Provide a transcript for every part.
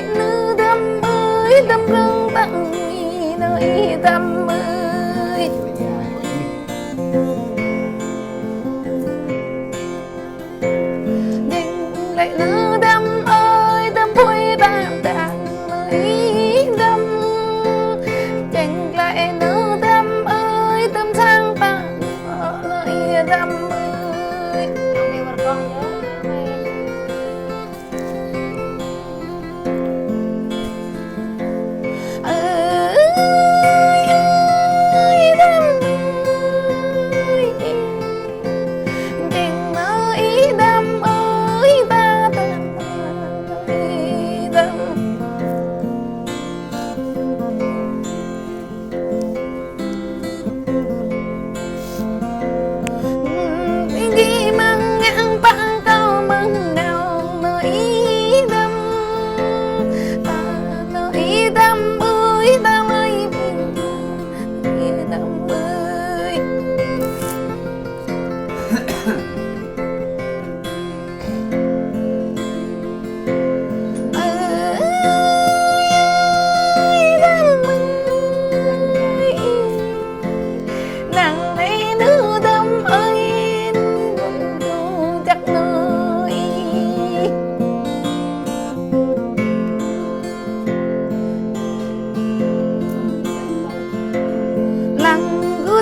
lại nữ đâm ơi đâm răng tặng nơi đâm ơi nhìn lại nữ đâm ơi đâm vui tạm tạm nơi đâm nhìn lại nữ đâm ơi đâm sang tặng nơi đâm ơi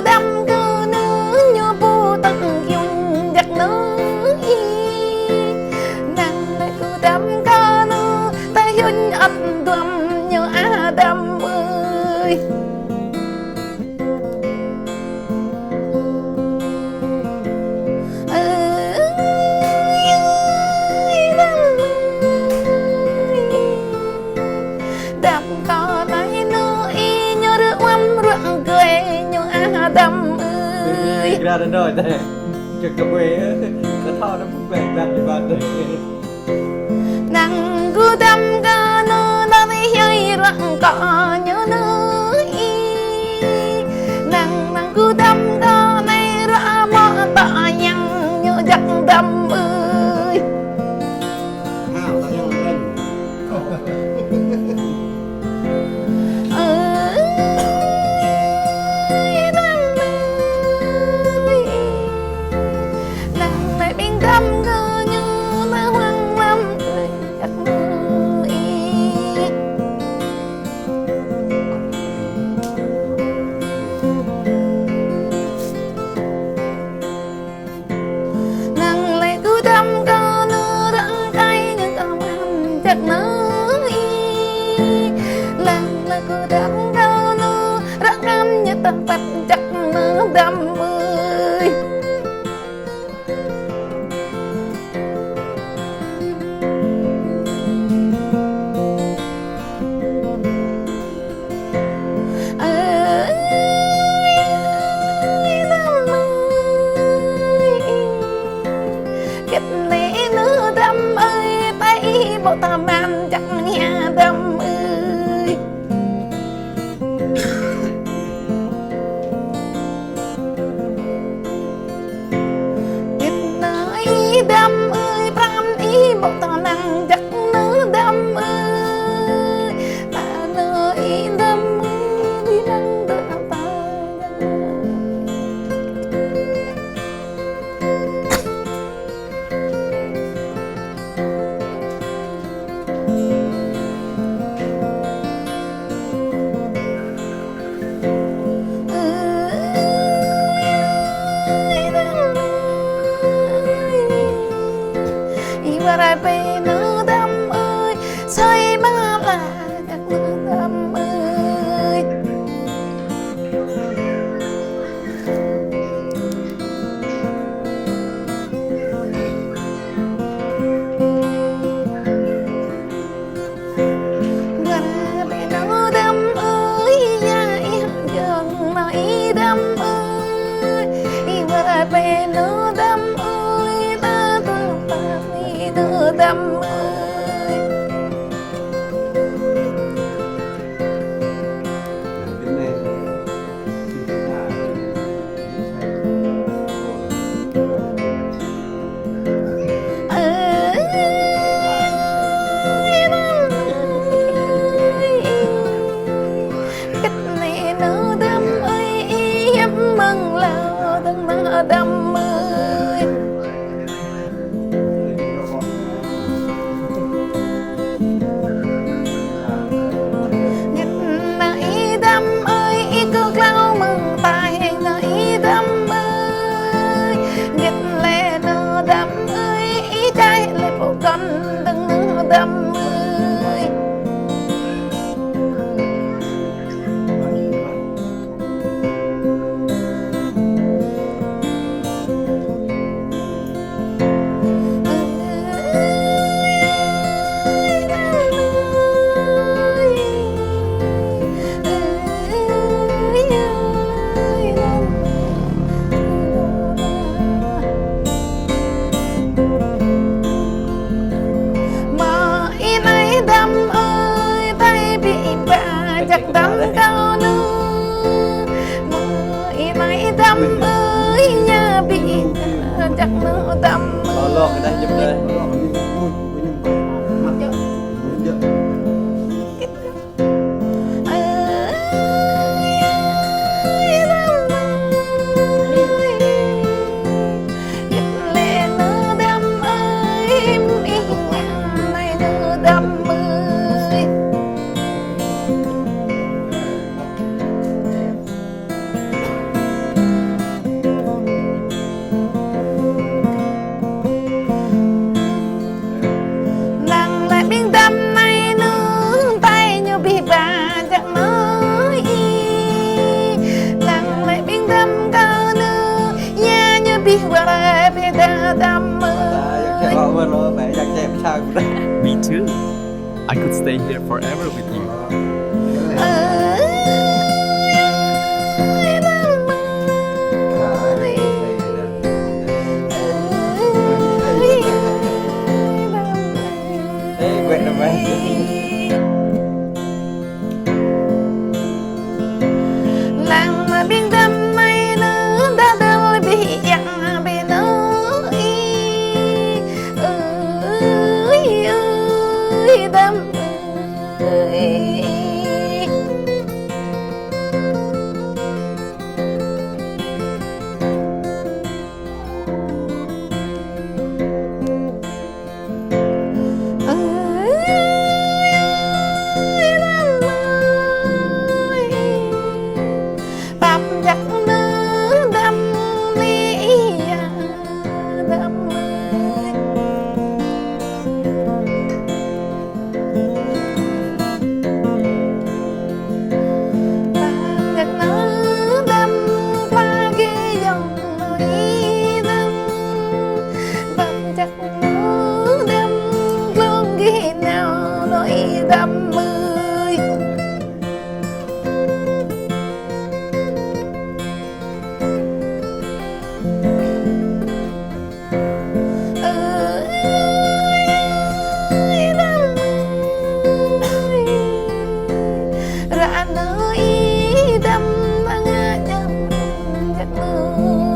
đâm cứ nữ như bu tận dùng giặc nữ nàng lại cứ đâm cơ nữ ta huynh ấp đầm như Adam ơi đâm có lại nữ y như đứa oăm ruộng cười như Adam ơi ra đến rồi thế trực cà quê có thao nó cũng vẻ vang như bạn đây nàng cứ đâm cơ nữ nó thấy hơi ruộng cỏ như nữ y nàng cứ đâm cơ này ra mơ tỏ nhăn như giặc đâm ơi giặc nữ y lần là cứ đâm cơ nữ rắc ăn như tầm tạch giặc nữ đâm ơi bộ ta mang chắc nhà đâm ơi nửa đâm ơi nghịch nãy đâm ơi ý cứ lau mừng tay nãy đâm ơi nghịch lệ nửa đâm ơi ý trái lệ phụ con đừng nửa đâm ơi chắc đắm cao nữa mười mấy đắm ơi nhà bị chắc nữa đắm lo cái đây giúp đây Me too. I could stay here forever with you. Ê, quẹt rồi mày. Làng mà biên tâm này nữa đã đôi bị dặn bị nữa đâm bắp giặc nước đâm đi đâm đâm ơi ra nơi đâm đang nhầm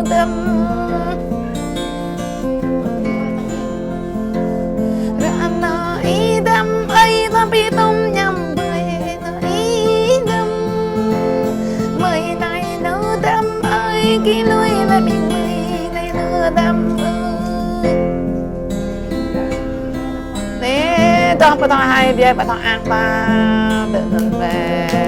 đâm ra nơi đâm ấy ta bị tôm nhầm bơi nơi đâm mười này nửa đâm ơi kia lối là bị mười này nửa đâm ơi nè tao phải tao hay bia phải tao ăn ba đừng về